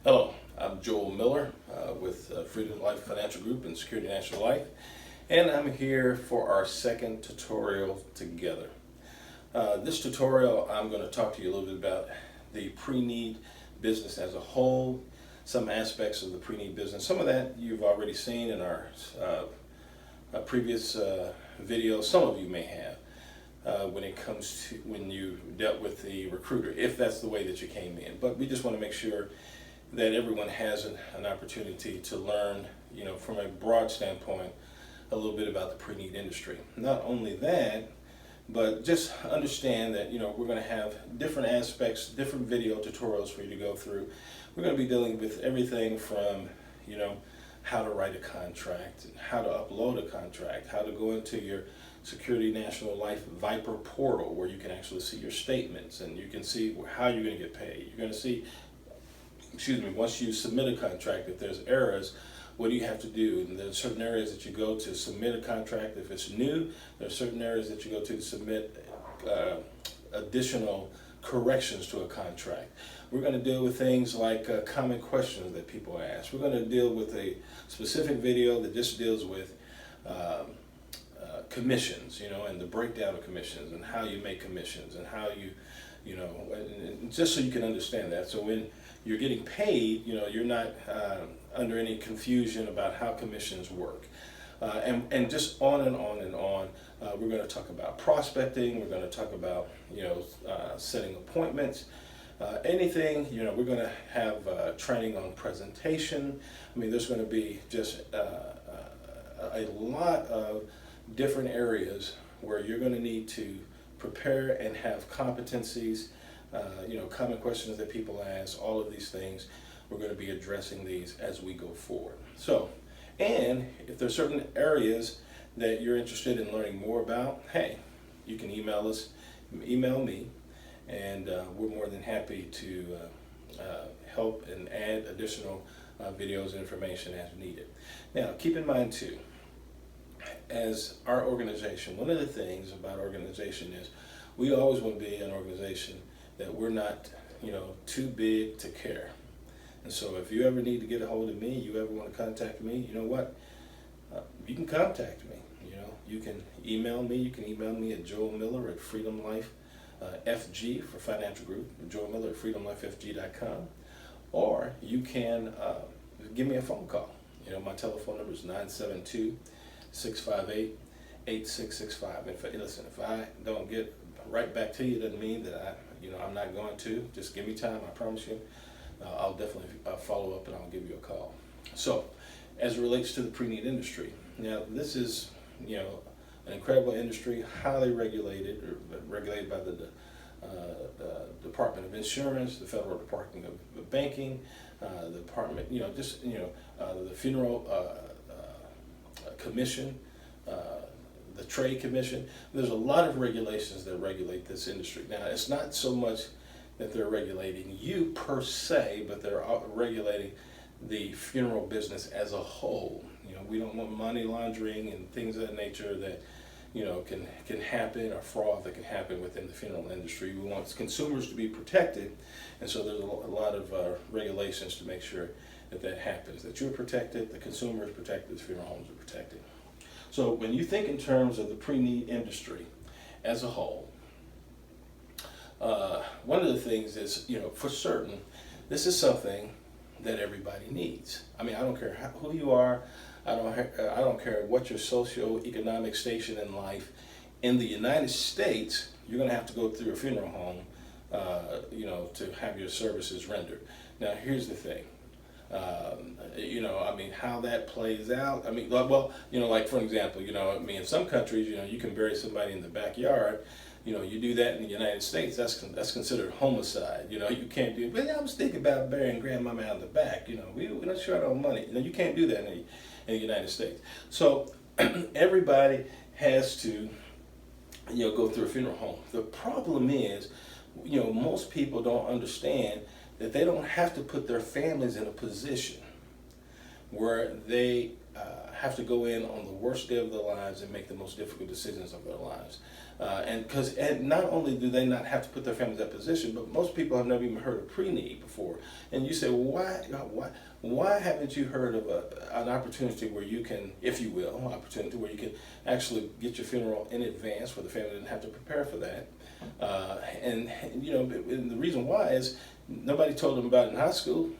Hello, I'm Joel Miller with Freedom Life Financial Group and Security National Life, and I'm here for our second tutorial together. This tutorial, I'm going to talk to you a little bit about the pre-need business as a whole, some aspects of the pre-need business. Some of that you've already seen in our previous videos. Some of you may have. When it comes to when you dealt with the recruiter, if that's the way that you came in. But we just want to make sure that everyone has an opportunity to learn, from a broad standpoint, a little bit about the pre-need industry. Not only that, but just understand that, we're going to have different aspects, different video tutorials for you to go through. We're going to be dealing with everything from, how to write a contract, how to upload a contract, how to go into your Security National Life Viper portal where you can actually see your statements and you can see how you're going to get paid. You're going to see, once you submit a contract, if there's errors, what do you have to do? And there's certain areas that you go to submit a contract. If it's new, there's certain areas that you go to submit additional corrections to a contract. We're going to deal with things like common questions that people ask. We're going to deal with a specific video that just deals with commissions, and the breakdown of commissions and how you make commissions and how and just so you can understand that. So when you're getting paid, you're not under any confusion about how commissions work. And just on and on and on. We're going to talk about prospecting. We're going to talk about, setting appointments. Anything, we're going to have training on presentation. There's going to be just a lot of different areas where you're going to need to prepare and have competencies, common questions that people ask, all of these things. We're going to be addressing these as we go forward. So, and if there's certain areas that you're interested in learning more about, hey, you can email me, and we're more than happy to help and add additional videos and information as needed. Now, keep in mind too, as our organization, one of the things about organization is we always want to be an organization that we're not, too big to care. And so if you ever need to get a hold of me, you ever want to contact me, you know what? You can contact me. You can email me. You can email me at Joel Miller at Freedom Life FG for Financial Group, Joel Miller at freedomlifefg.com, or you can give me a phone call. My telephone number is 972-658-8665. If I don't get right back to you, it doesn't mean that I'm not going to. Just give me time. I promise you. I'll definitely follow up and I'll give you a call. So, as it relates to the pre-need industry, now this is an incredible industry, highly regulated, regulated by the Department of Insurance, the Federal Department of Banking, the Department, the Funeral Commission, the Trade Commission. There's a lot of regulations that regulate this industry. Now, it's not so much that they're regulating you per se, but they're regulating the funeral business as a whole. We don't want money laundering and things of that nature that can happen, or fraud that can happen within the funeral industry. We want consumers to be protected, and so there's a lot of regulations to make sure that happens, that you're protected, the consumer is protected, the funeral homes are protected. So when you think in terms of the pre-need industry as a whole, one of the things is, for certain, this is something that everybody needs. I don't care who you are. I don't care what your socioeconomic station in life. In the United States, you're going to have to go through a funeral home, to have your services rendered. Now, here's the thing. How that plays out. Like for example, in some countries, you can bury somebody in the backyard. You do that in the United States, that's considered homicide. You can't do. But I was thinking about burying grandmama out in the back. We're not short on money. You can't do that in the United States. So everybody has to, go through a funeral home. The problem is, most people don't understand that they don't have to put their families in a position where they have to go in on the worst day of their lives and make the most difficult decisions of their lives. And not only do they not have to put their families in that position, but most people have never even heard of Preneed before. And you say, well, why haven't you heard of an opportunity where you can, if you will, an opportunity where you can actually get your funeral in advance, where the family didn't have to prepare for that? And the reason why is nobody told them about it in high school.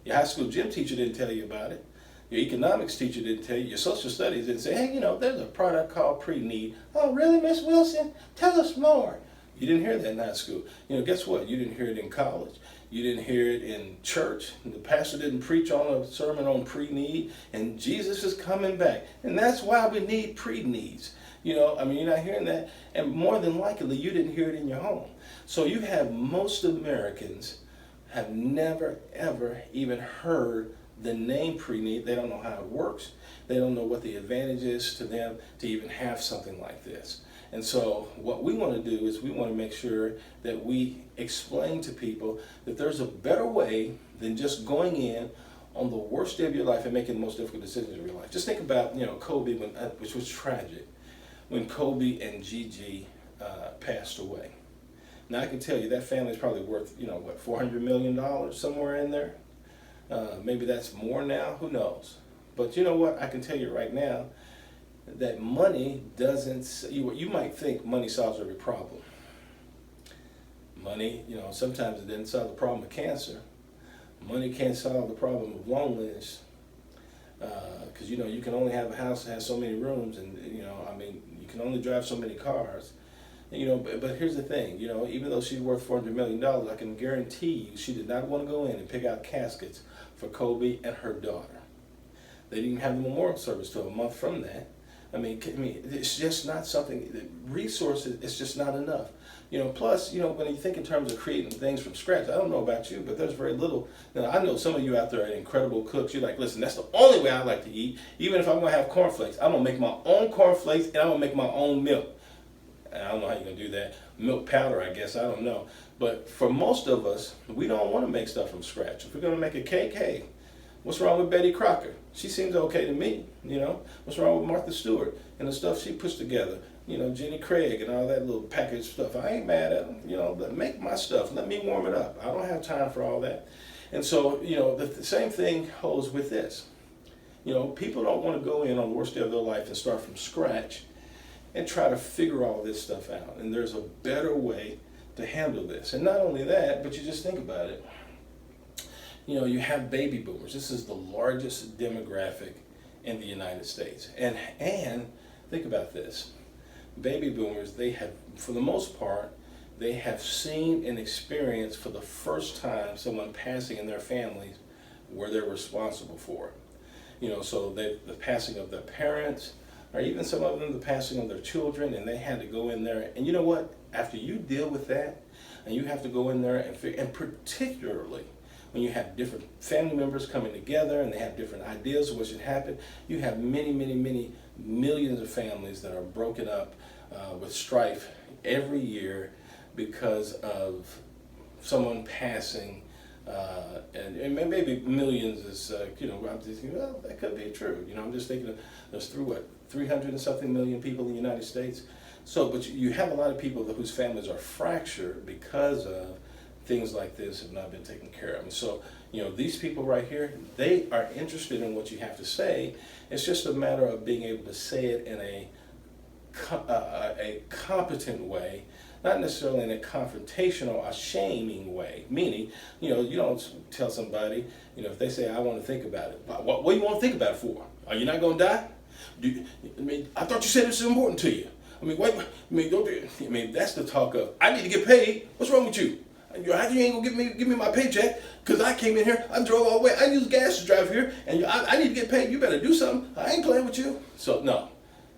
Your high school gym teacher didn't tell you about it. Your economics teacher didn't tell you. Your social studies didn't say, hey, there's a product called Preneed. Oh, really, Miss Wilson? Tell us more. You didn't hear that in high school. Guess what? You didn't hear it in college. You didn't hear it in church. The pastor didn't preach on a sermon on Preneed. And Jesus is coming back. And that's why we need Preneeds. You're not hearing that. And more than likely, you didn't hear it in your home. So you have most Americans have never, ever even heard the name Preneed. They don't know how it works. They don't know what the advantage is to them to even have something like this. And so what we want to do is we want to make sure that we explain to people that there's a better way than just going in on the worst day of your life and making the most difficult decisions of your life. Just think about, Kobe, which was tragic, when Kobe and Gigi passed away. Now I can tell you that family's probably worth, $400 million, somewhere in there. Maybe that's more now, who knows? But you know what, I can tell you right now that money doesn't, you might think money solves every problem. Money, sometimes it didn't solve the problem of cancer. Money can't solve the problem of loneliness. Because, you can only have a house that has so many rooms and, you can only drive so many cars. But here's the thing, even though she's worth $400 million, I can guarantee you she did not want to go in and pick out caskets for Kobe and her daughter. They didn't have the memorial service till a month from that. It's just not something, resources, it's just not enough. Plus, when you think in terms of creating things from scratch, I don't know about you, but there's very little. Now, I know some of you out there are incredible cooks. You're like, listen, that's the only way I like to eat. Even if I'm going to have cornflakes, I'm going to make my own cornflakes and I'm going to make my own milk. I don't know how you're going to do that. Milk powder, I guess, I don't know. But for most of us, we don't want to make stuff from scratch. If we're going to make a cake, hey, what's wrong with Betty Crocker? She seems okay to me, What's wrong with Martha Stewart and the stuff she puts together? Jenny Craig and all that little packaged stuff. I ain't mad at them. Make my stuff. Let me warm it up. I don't have time for all that. And so, the same thing holds with this. People don't want to go in on the worst day of their life and start from scratch and try to figure all this stuff out. And there's a better way to handle this. And not only that, but you just think about it. You have baby boomers. This is the largest demographic in the United States. And think about this. Baby boomers, they have, for the most part, they have seen and experienced for the first time someone passing in their families where they're responsible for. So the passing of their parents, or even some of them the passing of their children, and they had to go in there. And you know what? After you deal with that, and you have to go in there and particularly when you have different family members coming together and they have different ideas of what should happen, you have many, many, many millions of families that are broken up with strife every year because of someone passing. And maybe millions is, I'm just thinking, well, that could be true. I'm just thinking there's 300 and something million people in the United States. So, but you have a lot of people whose families are fractured because of things like this have not been taken care of. And so, these people right here, they are interested in what you have to say. It's just a matter of being able to say it in a competent way, not necessarily in a confrontational or shaming way. Meaning, you don't tell somebody, if they say, I want to think about it. What do you want to think about it for? Are you not going to die? I thought you said this is important to you. That's the talk of, I need to get paid. What's wrong with you? How you ain't gonna give me my paycheck? Because I came in here, I drove all the way, I used gas to drive here, and I need to get paid. You better do something. I ain't playing with you. So no.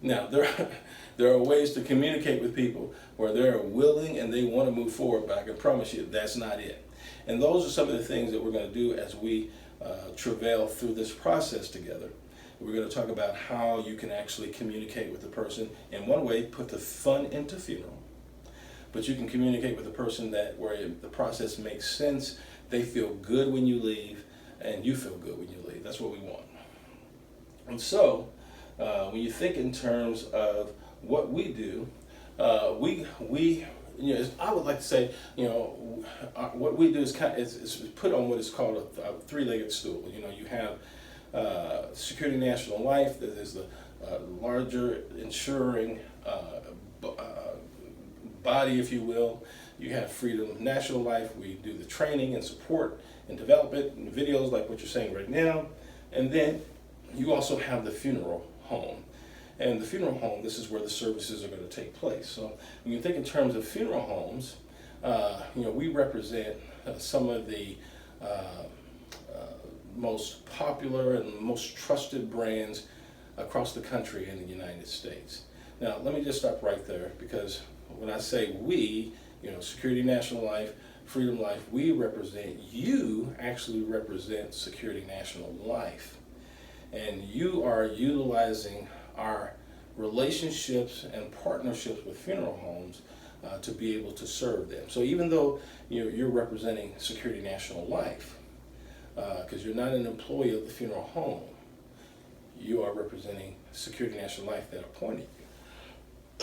Now there are ways to communicate with people where they're willing and they want to move forward, but I can promise you that's not it. And those are some of the things that we're going to do as we travail through this process together. We're going to talk about how you can actually communicate with the person. In one way, put the fun into funeral. But you can communicate with the person where the process makes sense, they feel good when you leave, and you feel good when you leave. That's what we want. And so, when you think in terms of what we do, we I would like to say, what we do is is put on what is called a three-legged stool. You have Security National Life, that is the larger insuring body, if you will. You have Freedom National Life. We do the training and support and development and videos like what you're saying right now. And then you also have the funeral home. And the funeral home, this is where the services are going to take place. So when you think in terms of funeral homes, we represent some of the most popular and most trusted brands across the country in the United States. Now, let me just stop right there, because when I say we, Security National Life, Freedom Life, we represent, you actually represent Security National Life. And you are utilizing our relationships and partnerships with funeral homes to be able to serve them. So even though you're representing Security National Life, because you're not an employee of the funeral home, you are representing Security National Life that appointed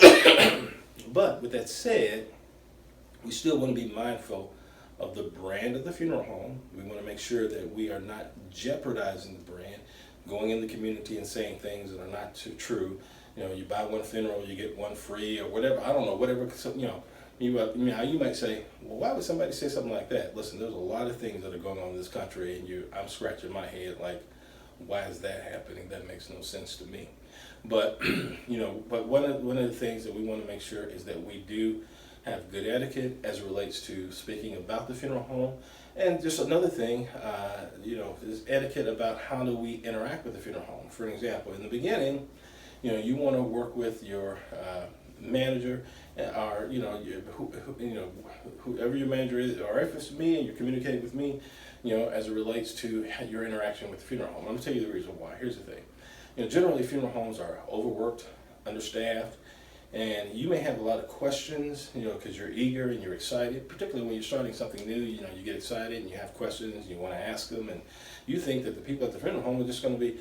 you. But with that said, we still want to be mindful of the brand of the funeral home. We want to make sure that we are not jeopardizing the brand, going in the community and saying things that are not too true. You buy one funeral, you get one free, or whatever. I don't know, whatever. You might say, well, why would somebody say something like that? Listen, there's a lot of things that are going on in this country, and I'm scratching my head like, why is that happening? That makes no sense to me. But but one of the things that we want to make sure is that we do have good etiquette as it relates to speaking about the funeral home. And just another thing, is etiquette about how do we interact with the funeral home. For example, in the beginning, you want to work with your manager, or whoever your manager is, or if it's me and you're communicating with me, as it relates to your interaction with the funeral home. I'm going to tell you the reason why. Here's the thing. Generally funeral homes are overworked, understaffed, and you may have a lot of questions, because you're eager and you're excited, particularly when you're starting something new. You get excited and you have questions and you want to ask them, and you think that the people at the funeral home are just going to be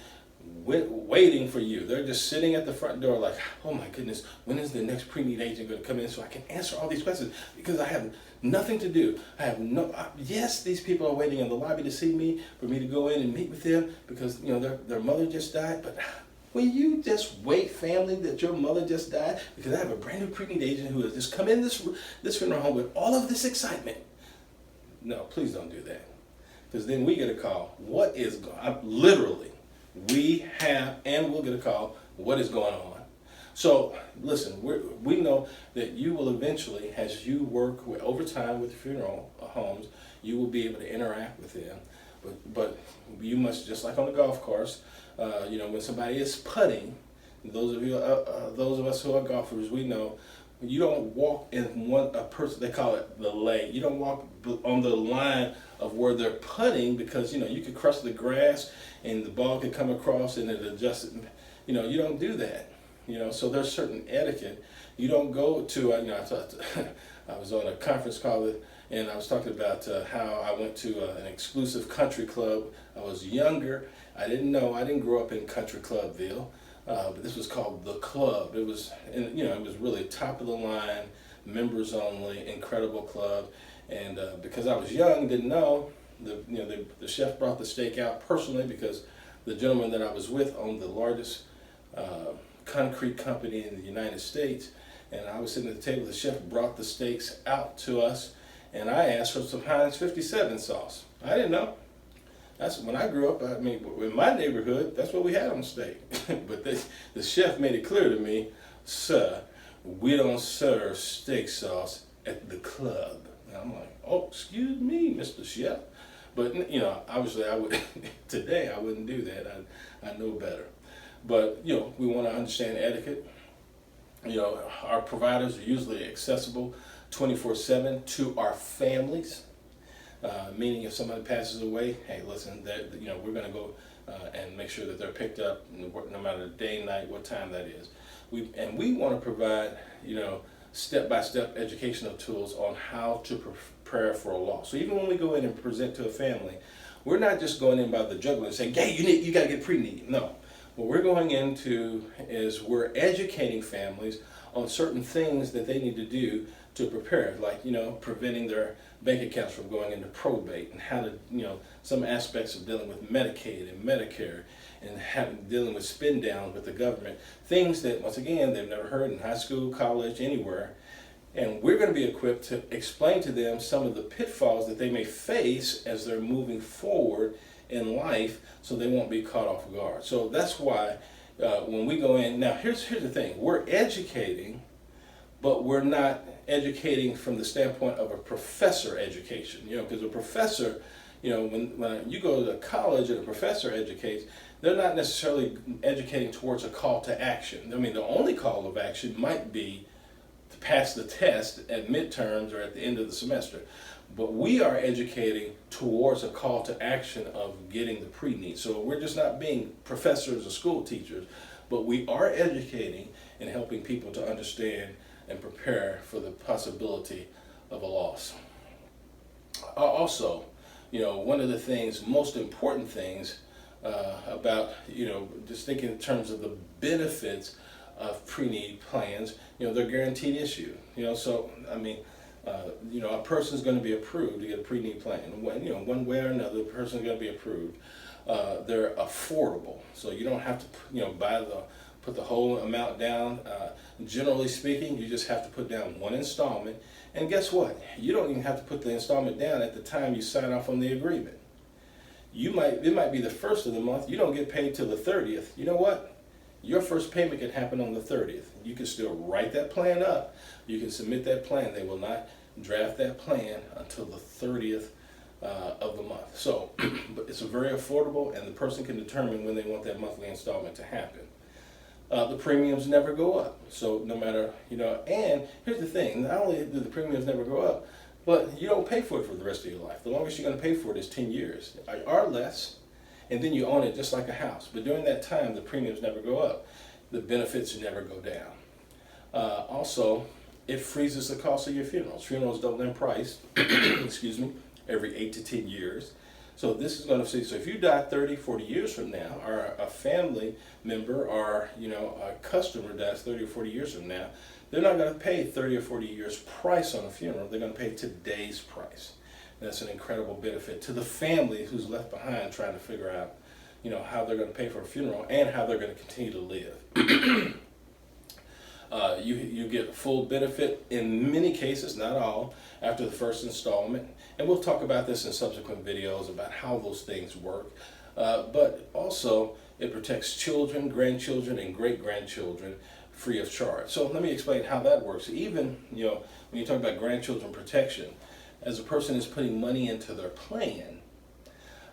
waiting for you. They're just sitting at the front door like, oh my goodness, when is the next Preneed agent going to come in so I can answer all these questions, because I have nothing to do. Yes, these people are waiting in the lobby to see me, for me to go in and meet with them, because their mother just died. But will you just wait, family, that your mother just died, because I have a brand new Preneed agent who has just come in this funeral home with all of this excitement? No, please don't do that, because then we get a call. Literally, we have and will get a call, what is going on? So listen, we know that you will eventually, as you work over time with funeral homes, you will be able to interact with them. But you must, just like on the golf course, when somebody is putting, those of us who are golfers, we know you don't walk in a person, they call it the lane. You don't walk on the line of where they're putting, because you could crush the grass and the ball could come across and it adjusts. You don't do that. So there's certain etiquette. You don't go to. I was on a conference call and I was talking about how I went to an exclusive country club. I was younger. I didn't grow up in Country Clubville. But this was called The Club. It was, it was really top of the line, members only, incredible club. And because I was young, didn't know, the chef brought the steak out personally, because the gentleman that I was with owned the largest concrete company in the United States. And I was sitting at the table. The chef brought the steaks out to us, and I asked for some Heinz 57 sauce. I didn't know. That's when I grew up. I mean, in my neighborhood, that's what we had on the steak. But the chef made it clear to me, sir, we don't serve steak sauce at the club. And I'm like, oh, excuse me, Mr. Chef. But obviously, today I wouldn't do that. I know better. But we want to understand etiquette. Our providers are usually accessible 24/7 to our families. Meaning, if somebody passes away, hey, listen, we're going to go and make sure that they're picked up, no matter the day, night, what time that is. We want to provide, step-by-step educational tools on how to prepare for a loss. So even when we go in and present to a family, we're not just going in by the jugular and saying, hey, you got to get Preneed. No, What we're going into is we're educating families on certain things that they need to do to prepare, like, preventing their bank accounts from going into probate, and how to, some aspects of dealing with Medicaid and Medicare, and dealing with spin down with the government, things that, once again, they've never heard in high school, college, anywhere. And we're going to be equipped to explain to them some of the pitfalls that they may face as they're moving forward in life, so they won't be caught off guard. So that's why when we go in, now here's the thing, we're educating, but we're not educating from the standpoint of a professor education, because a professor, when you go to college and a professor educates, they're not necessarily educating towards a call to action. I mean, the only call of action might be to pass the test at midterms or at the end of the semester. But we are educating towards a call to action of getting the pre-need. So we're just not being professors or school teachers, but we are educating and helping people to understand and prepare for the possibility of a loss. Also, one of the things, most important things about, just thinking in terms of the benefits of pre-need plans, they're guaranteed issue. So, I mean, a person's going to be approved to get a pre-need plan. One way or another, the person's going to be approved. They're affordable, so you don't have to, put the whole amount down. Generally speaking, you just have to put down one installment. And guess what? You don't even have to put the installment down at the time you sign off on the agreement. It might be the first of the month. You don't get paid till the 30th. You know what? Your first payment can happen on the 30th. You can still write that plan up. You can submit that plan. They will not draft that plan until the 30th of the month. So but it's very affordable, and the person can determine when they want that monthly installment to happen. The premiums never go up. So no matter, and here's the thing, not only do the premiums never go up, but you don't pay for it for the rest of your life. The longest you're going to pay for it is 10 years or less, and then you own it just like a house. But during that time, the premiums never go up. The benefits never go down. Also, it freezes the cost of your funerals. Funerals don't then price, excuse me, every 8 to 10 years. So this is going to see, so if you die 30, 40 years from now, or a family member or, a customer dies 30 or 40 years from now, they're not going to pay 30 or 40 years price on a funeral. They're going to pay today's price. And that's an incredible benefit to the family who's left behind trying to figure out, how they're going to pay for a funeral and how they're going to continue to live. You get full benefit in many cases, not all, after the first installment. And we'll talk about this in subsequent videos about how those things work. But also, it protects children, grandchildren, and great-grandchildren free of charge. So let me explain how that works. Even, when you talk about grandchildren protection, as a person is putting money into their plan,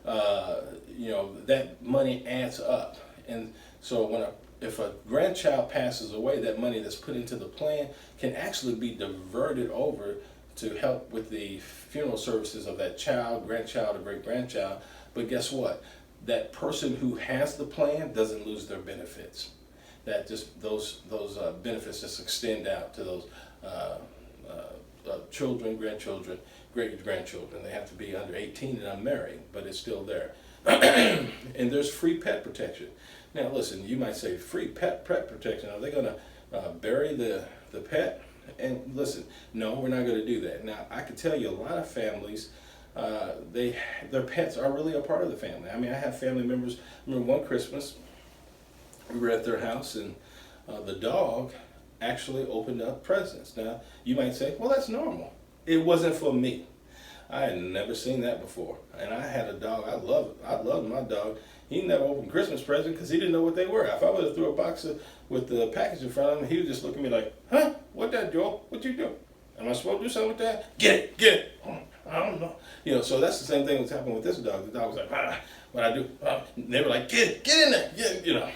that money adds up. And so if a grandchild passes away, that money that's put into the plan can actually be diverted over to help with the funeral services of that child, grandchild, or great-grandchild. But guess what? That person who has the plan doesn't lose their benefits. That just those benefits just extend out to those children, grandchildren, great-grandchildren. They have to be under 18 and unmarried, but it's still there. And there's free pet protection. Now listen, you might say, free pet protection, are they going to bury the pet? And listen, no, we're not going to do that. Now, I can tell you a lot of families, their pets are really a part of the family. I mean, I have family members. I remember one Christmas, we were at their house, and the dog actually opened up presents. Now, you might say, well, that's normal. It wasn't for me. I had never seen that before. And I had a dog. I loved my dog. He never opened Christmas presents because he didn't know what they were. If I would have threw a box with the package in front of him, he would just look at me like, huh? What that, Joel? What you do? Am I supposed to do something with that? Get it. I don't know. So that's the same thing that's happened with this dog. The dog was like, what I do? They were like, get in there.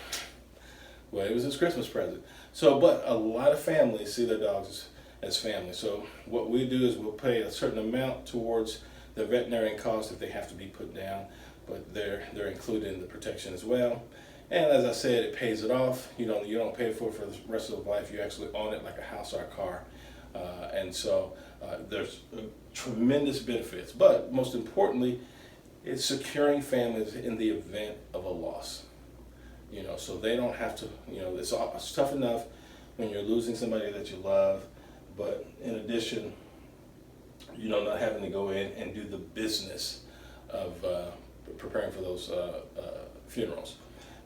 Well, it was his Christmas present. So, but a lot of families see their dogs as family. So what we do is we'll pay a certain amount towards the veterinarian costs if they have to be put down, but they're included in the protection as well. And as I said, it pays it off. You don't pay for it for the rest of life. You actually own it like a house or a car. And so there's tremendous benefits. But most importantly, it's securing families in the event of a loss. so they don't have to, it's tough enough when you're losing somebody that you love, but in addition, not having to go in and do the business of preparing for those funerals.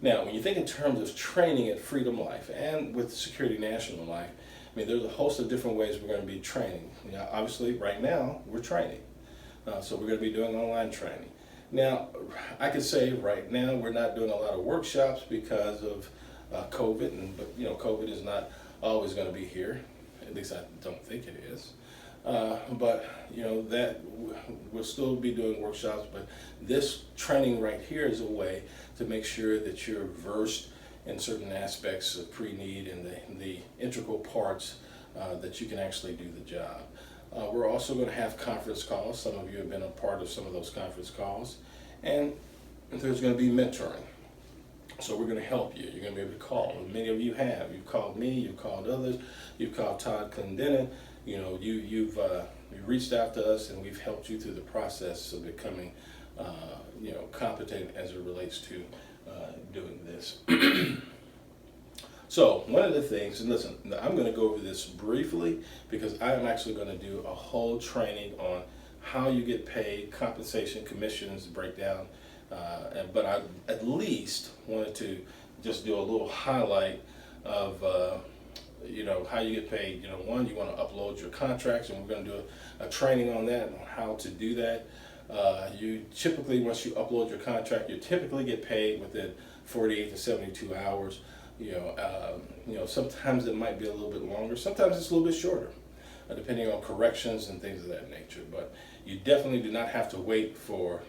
Now, when you think in terms of training at Freedom Life and with Security National Life, there's a host of different ways we're going to be training. Obviously, right now, we're training. So we're going to be doing online training. Now, I could say right now we're not doing a lot of workshops because of COVID, but COVID is not always going to be here. At least I don't think it is. But that we'll still be doing workshops. But this training right here is a way to make sure that you're versed in certain aspects of Preneed and the integral parts that you can actually do the job. We're also going to have conference calls. Some of you have been a part of some of those conference calls. And there's going to be mentoring. So we're going to help you. You're going to be able to call. And many of you have. You've called me. You've called others. You've called Todd Clendenin. You've reached out to us, and we've helped you through the process of becoming, competent as it relates to doing this. So one of the things, and listen, I'm going to go over this briefly because I'm actually going to do a whole training on how you get paid, compensation, commissions, breakdown. But I at least wanted to just do a little highlight of how you get paid. One, you want to upload your contracts, and we're going to do a training on that, on how to do that. You typically, once you upload your contract, you typically get paid within 48 to 72 hours. Sometimes it might be a little bit longer. Sometimes it's a little bit shorter, depending on corrections and things of that nature. But you definitely do not have to wait for,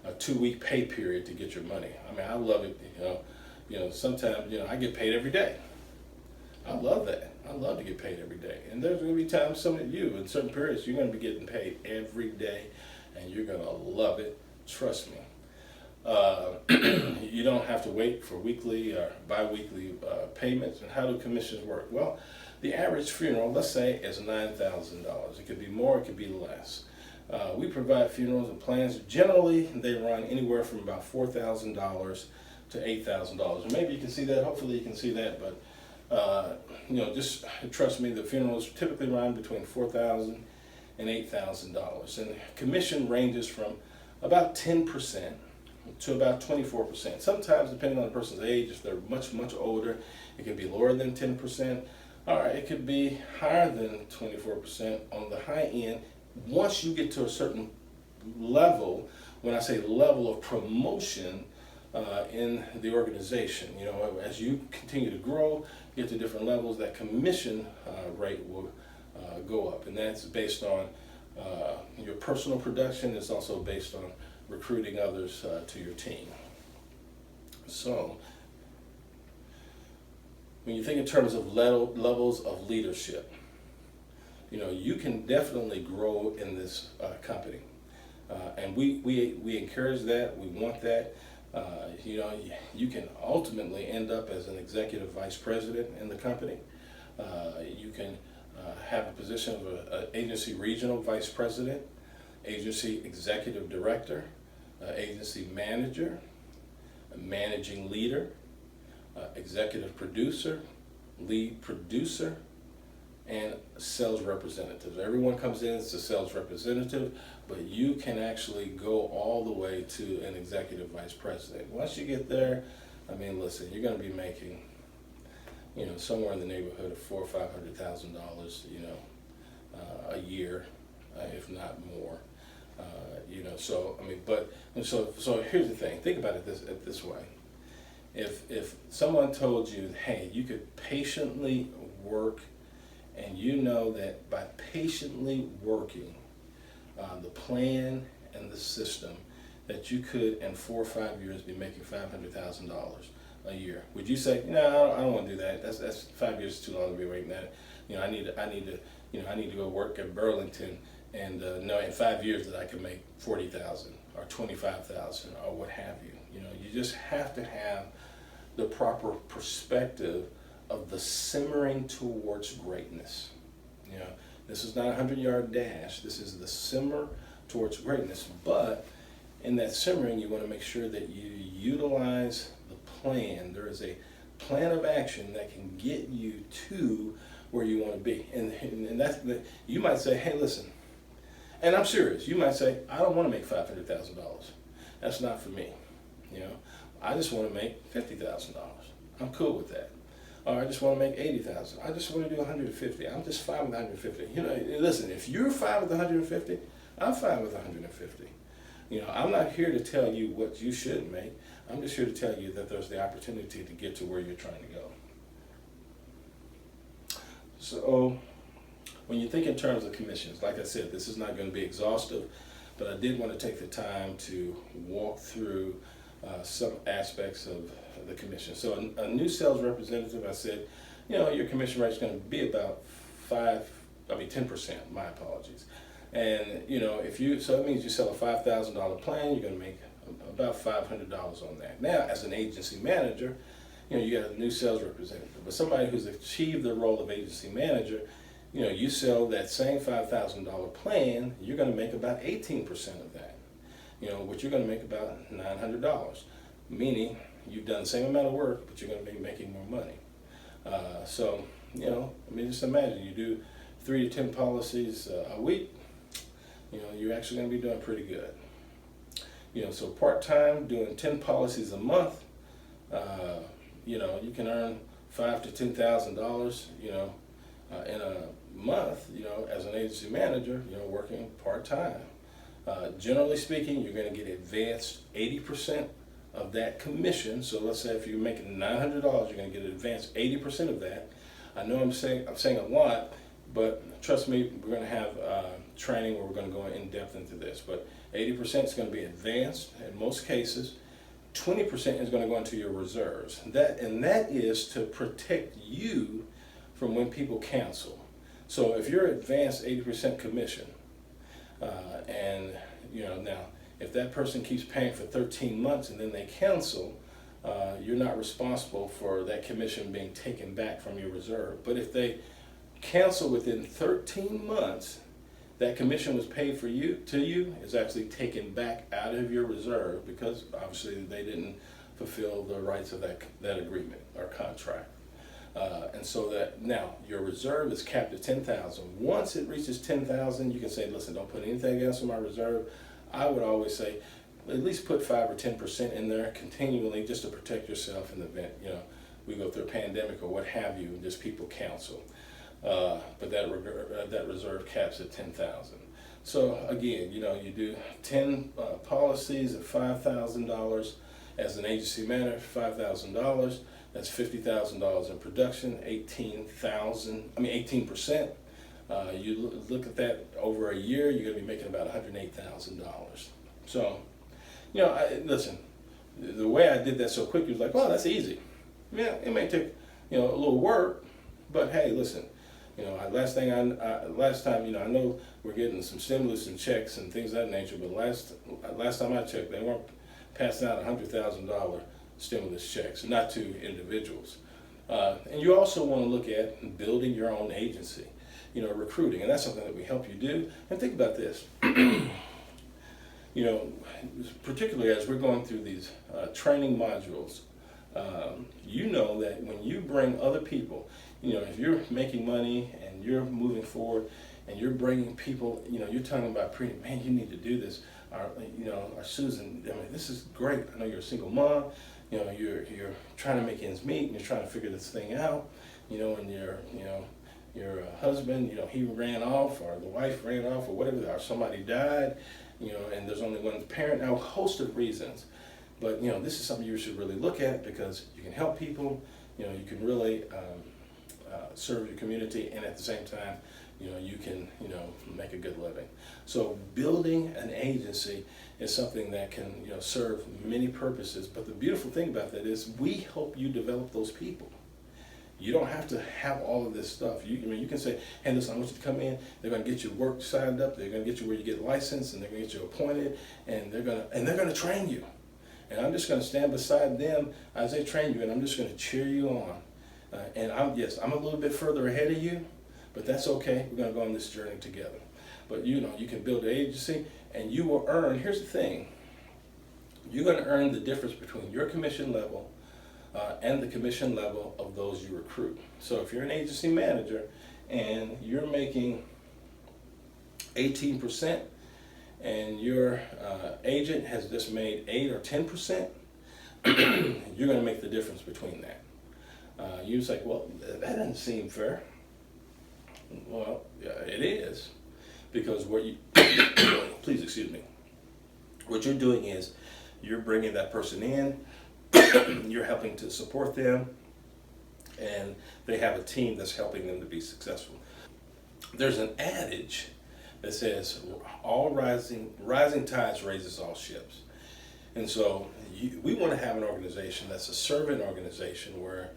a 2-week pay period to get your money. I love it. Sometimes, I get paid every day. I love that. I love to get paid every day. And there's going to be times, some of you, in certain periods, you're going to be getting paid every day, and you're going to love it. Trust me. You don't have to wait for weekly or bi-weekly payments. And how do commissions work? Well, the average funeral, let's say, is $9,000. It could be more, it could be less. We provide funerals and plans. Generally, they run anywhere from about $4,000 to $8,000. Maybe you can see that. Hopefully you can see that. But, just trust me, the funerals typically run between $4,000 and $8,000. And commission ranges from about 10% to about 24%. Sometimes, depending on the person's age, if they're much, much older, it can be lower than 10%. All right, it could be higher than 24% on the high end. Once you get to a certain level, when I say level of promotion in the organization, as you continue to grow, get to different levels, that commission rate will go up. And that's based on your personal production. It's also based on recruiting others to your team. So, when you think in terms of levels of leadership, you can definitely grow in this company. And we encourage that, we want that. You can ultimately end up as an executive vice president in the company. You can have a position of an agency regional vice president, agency executive director, agency manager, a managing leader, executive producer, lead producer, and sales representatives. Everyone comes in as a sales representative, but you can actually go all the way to an executive vice president. Once you get there, listen, you're going to be making, somewhere in the neighborhood of $400,000 or $500,000, a year, if not more. So here's the thing. Think about it this way. If someone told you, hey, you could patiently work, and you know that by patiently working the plan and the system, that you could in 4 or 5 years be making $500,000 a year, would you say, no, I don't want to do that. That's 5 years is too long to be waiting that. I need to go work at Burlington and know in 5 years that I can make $40,000 or $25,000 or what have you. You just have to have the proper perspective of the simmering towards greatness. This is not a 100-yard dash. This is the simmer towards greatness. But in that simmering, you want to make sure that you utilize the plan. There is a plan of action that can get you to where you want to be. And that's you might say, hey, listen, and I'm serious. You might say, I don't want to make $500,000. That's not for me. You know, I just want to make $50,000. I'm cool with that. Or I just want to make $80,000. I just want to do 150. I'm just fine with 150. You know, listen, if you're fine with 150, I'm fine with 150. You know, I'm not here to tell you what you should make. I'm just here to tell you that there's the opportunity to get to where you're trying to go. So, when you think in terms of commissions, like I said, this is not going to be exhaustive, but I did want to take the time to walk through some aspects of the commission. So a new sales representative, I said, you know, your commission rate is going to be about 10%, my apologies. And, you know, so that means you sell a $5,000 plan, you're going to make about $500 on that. Now, as an agency manager, you know, you got a new sales representative, but somebody who's achieved the role of agency manager, you know, you sell that same $5,000 plan, you're going to make about 18% of that. You know, which you're going to make about $900, meaning you've done the same amount of work, but you're going to be making more money. So, you know, I mean, just imagine you do 3 to 10 policies a week, you know, you're actually going to be doing pretty good. You know, so part-time, doing 10 policies a month, you know, you can earn $5,000 to $10,000, you know, in a month, you know, as an agency manager, you know, working part-time. Generally speaking, you're going to get advanced 80% of that commission. So let's say if you're making $900, you're going to get advanced 80% of that. I know I'm saying a lot, but trust me, we're going to have training where we're going to go in depth into this. But 80% is going to be advanced in most cases. 20% is going to go into your reserves. That is to protect you from when people cancel. So if you're advanced 80% commission, and you know, now if that person keeps paying for 13 months and then they cancel, you're not responsible for that commission being taken back from your reserve. But if they cancel within 13 months, that commission was paid to you is actually taken back out of your reserve because obviously they didn't fulfill the rights of that agreement or contract. And so that now your reserve is capped at 10,000. Once it reaches 10,000, you can say, listen, don't put anything else in my reserve. I would always say, at least put 5 or 10% in there continually just to protect yourself in the event, you know, we go through a pandemic or what have you, and just people cancel. But that reserve caps at 10,000. So again, you know, you do 10 policies at $5,000 as an agency manager, $5,000. That's $50,000 in production, 18%. You look at that over a year, you're going to be making about $108,000. So, you know, listen, the way I did that so quick, was like, well, that's easy. Yeah, it may take, you know, a little work, but hey, listen, you know, last time, you know, I know we're getting some stimulus and checks and things of that nature, but last time I checked, they weren't passing out $100,000 stimulus checks, not to individuals. And you also want to look at building your own agency, you know, recruiting, and that's something that we help you do. And think about this, you know, particularly as we're going through these training modules, you know that when you bring other people, you know, if you're making money and you're moving forward and you're bringing people, you know, you're talking about, Preneed, man, you need to do this. You know, our Susan, I mean, this is great. I know you're a single mom. You know, you're trying to make ends meet, and you're trying to figure this thing out. You know, and your husband, you know, he ran off, or the wife ran off, or whatever, or somebody died. You know, and there's only one parent. Now, a host of reasons, but you know, this is something you should really look at because you can help people. You know, you can really serve your community, and at the same time, you know, you can, you know, make a good living. So building an agency is something that can, you know, serve many purposes. But the beautiful thing about that is we help you develop those people. You don't have to have all of this stuff. I mean, you can say, hey, listen, I want you to come in. They're going to get your work signed up. They're going to get you where you get licensed, and they're going to get you appointed, and they're going to train you. And I'm just going to stand beside them as they train you, and I'm just going to cheer you on. And I'm a little bit further ahead of you, but that's okay. We're going to go on this journey together. But you know, you can build an agency, and you will earn. Here's the thing: you're going to earn the difference between your commission level and the commission level of those you recruit. So if you're an agency manager and you're making 18% and your agent has just made 8 or 10%, you're going to make the difference between that. You're like, well, that doesn't seem fair. Well, yeah, it is, because what you please excuse me. What you're doing is you're bringing that person in, you're helping to support them, and they have a team that's helping them to be successful. There's an adage that says, all rising tides raises all ships. And so we want to have an organization that's a servant organization where,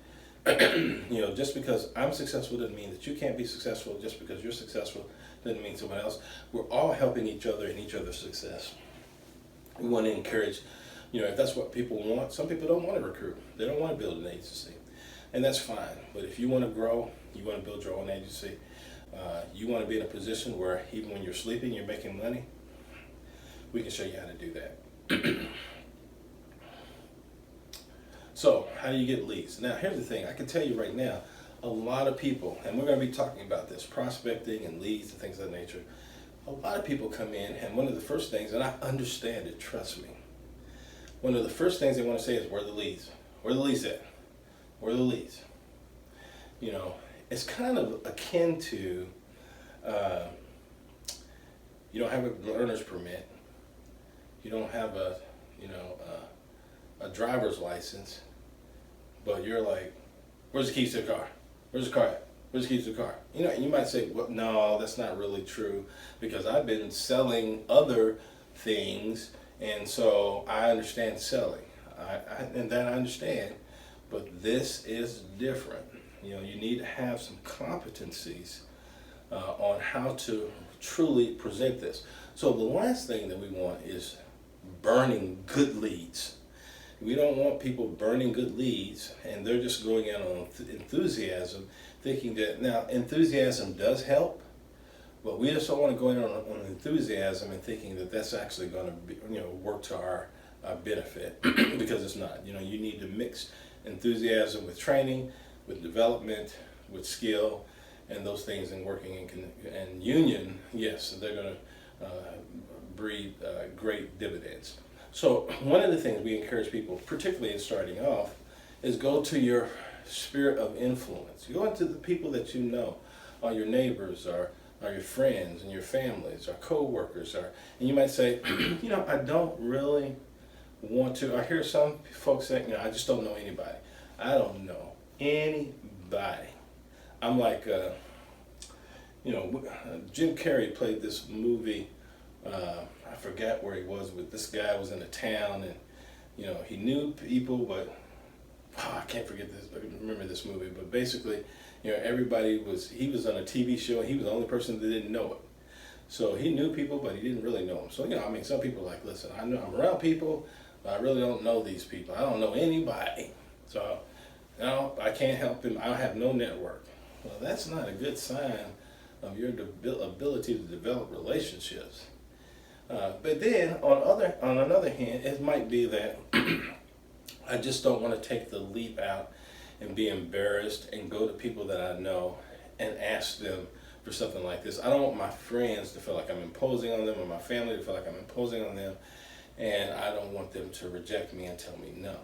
just because I'm successful doesn't mean that you can't be successful. Just because you're successful doesn't mean someone else. We're all helping each other in each other's success. We want to encourage, if that's what people want. Some people don't want to recruit. They don't want to build an agency. And that's fine. But if you want to grow, you want to build your own agency, you want to be in a position where even when you're sleeping, you're making money, we can show you how to do that. So, how do you get leads? Now, here's the thing. I can tell you right now, a lot of people, and we're going to be talking about this, prospecting and leads and things of that nature. A lot of people come in, and one of the first things, and I understand it, trust me, one of the first things they want to say is, where are the leads? Where are the leads at? Where are the leads? It's kind of akin to, you don't have a learner's permit, you don't have a driver's license, but you're like, where's the keys to the car? Where's the car at? Where's the keys to the car? And you might say, well, no, that's not really true, because I've been selling other things, and so I understand selling. And that I understand, but this is different. You need to have some competencies on how to truly present this. So the last thing that we want is burning good leads. We don't want people burning good leads and they're just going in on enthusiasm, thinking that, now enthusiasm does help, but we just don't want to go in on enthusiasm and thinking that that's actually going to be, work to our benefit, because it's not. You need to mix enthusiasm with training, with development, with skill, and those things, and working in union. Yes, they're going to breed great dividends. So one of the things we encourage people, particularly in starting off, is go to your sphere of influence. Go into the people that you know, or your neighbors, or your friends and your families, or co-workers, and you might say, I don't really want to. I hear some folks say, I just don't know anybody. I don't know anybody. I'm like, Jim Carrey played this movie. I forgot where he was, but this guy was in a town, and he knew people, but I can't forget this. I remember this movie, but basically, everybody he was on a TV show, and he was the only person that didn't know it. So he knew people, but he didn't really know them. So some people are like, listen, I know I'm around people, but I really don't know these people. I don't know anybody. So I can't help him. I have no network. Well, that's not a good sign of your ability to develop relationships. But then, on another hand, it might be that I just don't want to take the leap out and be embarrassed and go to people that I know and ask them for something like this. I don't want my friends to feel like I'm imposing on them, or my family to feel like I'm imposing on them, and I don't want them to reject me and tell me no.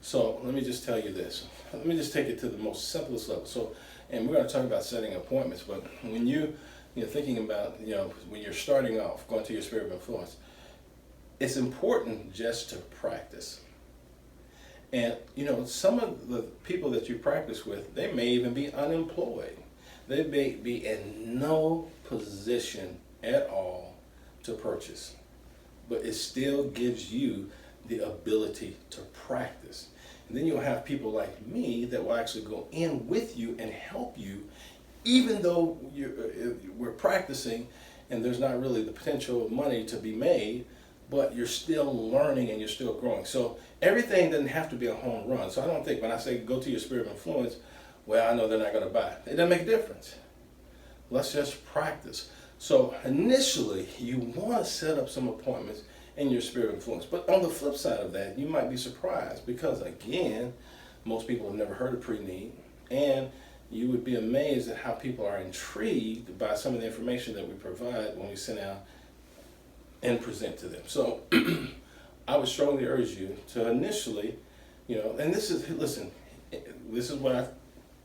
So let me just tell you this. Let me just take it to the most simplest level. So, and we're going to talk about setting appointments, but when you're thinking about, when you're starting off, going to your sphere of influence, it's important just to practice. And, some of the people that you practice with, they may even be unemployed. They may be in no position at all to purchase, but it still gives you the ability to practice. And then you'll have people like me that will actually go in with you and help you, even though we're practicing and there's not really the potential of money to be made, but you're still learning and you're still growing. So everything doesn't have to be a home run. So I don't think when I say go to your sphere of influence, well, I know they're not going to buy. It doesn't make a difference. Let's just practice. So initially, you want to set up some appointments in your sphere of influence. But on the flip side of that, you might be surprised, because again, Most people have never heard of Preneed, and you would be amazed at how people are intrigued by some of the information that we provide when we send out and present to them. So I would strongly urge you to initially, and this is, listen, this is what I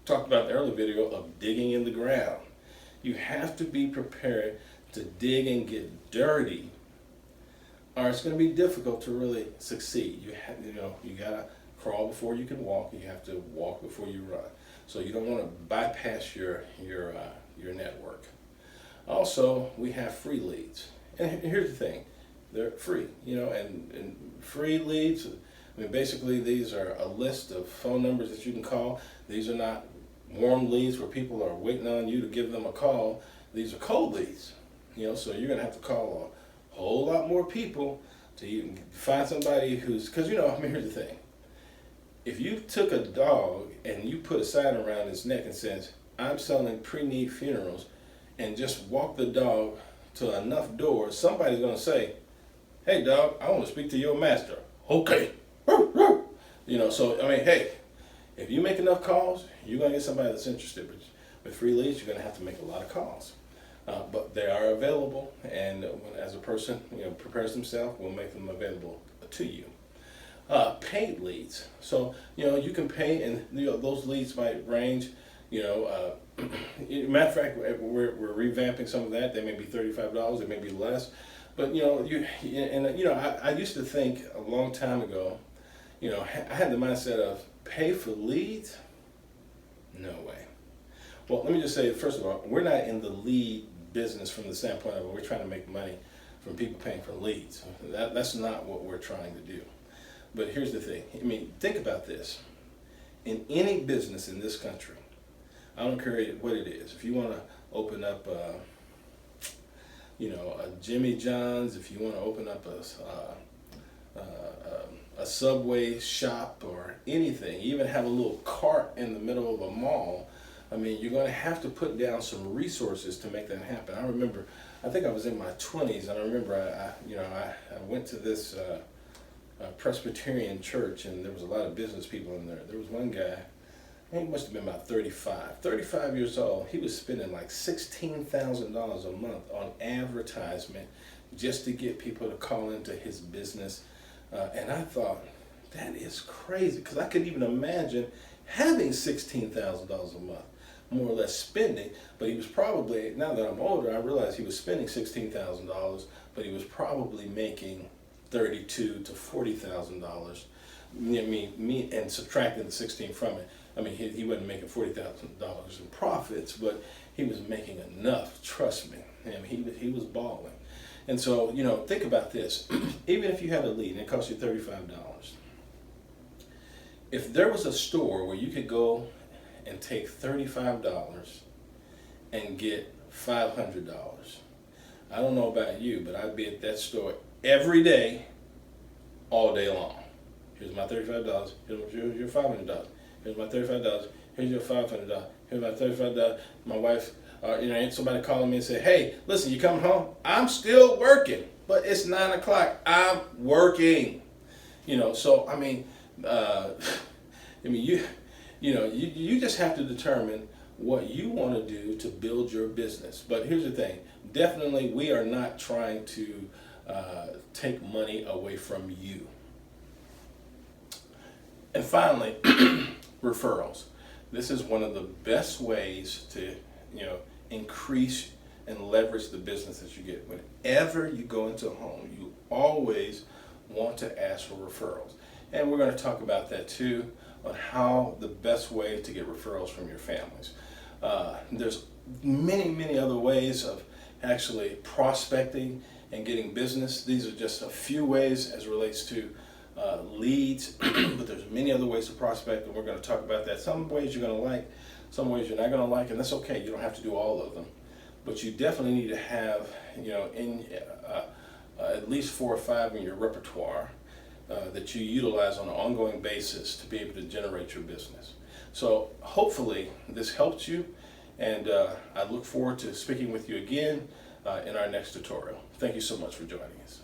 talked about in the earlier video of digging in the ground. You have to be prepared to dig and get dirty, or it's going to be difficult to really succeed. You gotta crawl before you can walk. You have to walk before you run. So you don't want to bypass your network. Also, we have free leads, and here's the thing: they're free. And free leads. I mean, basically, these are a list of phone numbers that you can call. These are not warm leads where people are waiting on you to give them a call. These are cold leads. So you're gonna have to call a whole lot more people to even find somebody who's, because here's the thing. If you took a dog and you put a sign around his neck and says, "I'm selling Preneed funerals," and just walk the dog to enough doors, somebody's gonna say, "Hey dog, I want to speak to your master." Okay. So I mean, hey, if you make enough calls, you're gonna get somebody that's interested. But with free leads, you're gonna have to make a lot of calls. But they are available, and as a person prepares themselves, we'll make them available to you. Paid leads. So you can pay, and those leads might range. Matter of fact, we're revamping some of that. They may be $35. They may be less. But I used to think a long time ago. I had the mindset of pay for leads. No way. Well, let me just say, first of all, we're not in the lead business from the standpoint of we're trying to make money from people paying for leads. That's not what we're trying to do. But here's the thing. I mean, think about this. In any business in this country, I don't care what it is. If you want to open up, a Jimmy John's, if you want to open up a Subway shop or anything, even have a little cart in the middle of a mall, I mean, you're going to have to put down some resources to make that happen. I remember, I think I was in my 20s, and I remember I went to this Presbyterian church, and there was a lot of business people in there. There was one guy, I think he must have been about 35 years old. He was spending like $16,000 a month on advertisement just to get people to call into his business. And I thought, that is crazy, because I couldn't even imagine having $16,000 a month, more or less spending. But he was probably, now that I'm older, I realize he was spending $16,000, but he was probably making $32,000 to $40,000. And subtracting the 16 from it. I mean, he wasn't making $40,000 in profits, but he was making enough. Trust me, he was balling. And so, think about this. Even if you had a lead and it cost you $35, if there was a store where you could go and take $35 and get $500, I don't know about you, but I'd be at that store every day, all day long. Here's my $35. Here's your $500. Here's my $35. Here's your $500. Here's my $35. My wife, somebody calling me and say, "Hey, listen, you coming home?" I'm still working, but it's 9 o'clock. I'm working. So I mean, you just have to determine what you want to do to build your business. But here's the thing: definitely, we are not trying to take money away from you. And finally, referrals. This is one of the best ways to, increase and leverage the business that you get. Whenever you go into a home, you always want to ask for referrals. And we're going to talk about that too, on how the best way to get referrals from your families. There's many other ways of actually prospecting and getting business. These are just a few ways as it relates to leads, but there's many other ways to prospect, and we're going to talk about that. Some ways you're going to like, some ways you're not going to like, and that's okay. You don't have to do all of them, but you definitely need to have, at least 4 or 5 in your repertoire that you utilize on an ongoing basis to be able to generate your business. So hopefully this helped you, and I look forward to speaking with you again in our next tutorial. Thank you so much for joining us.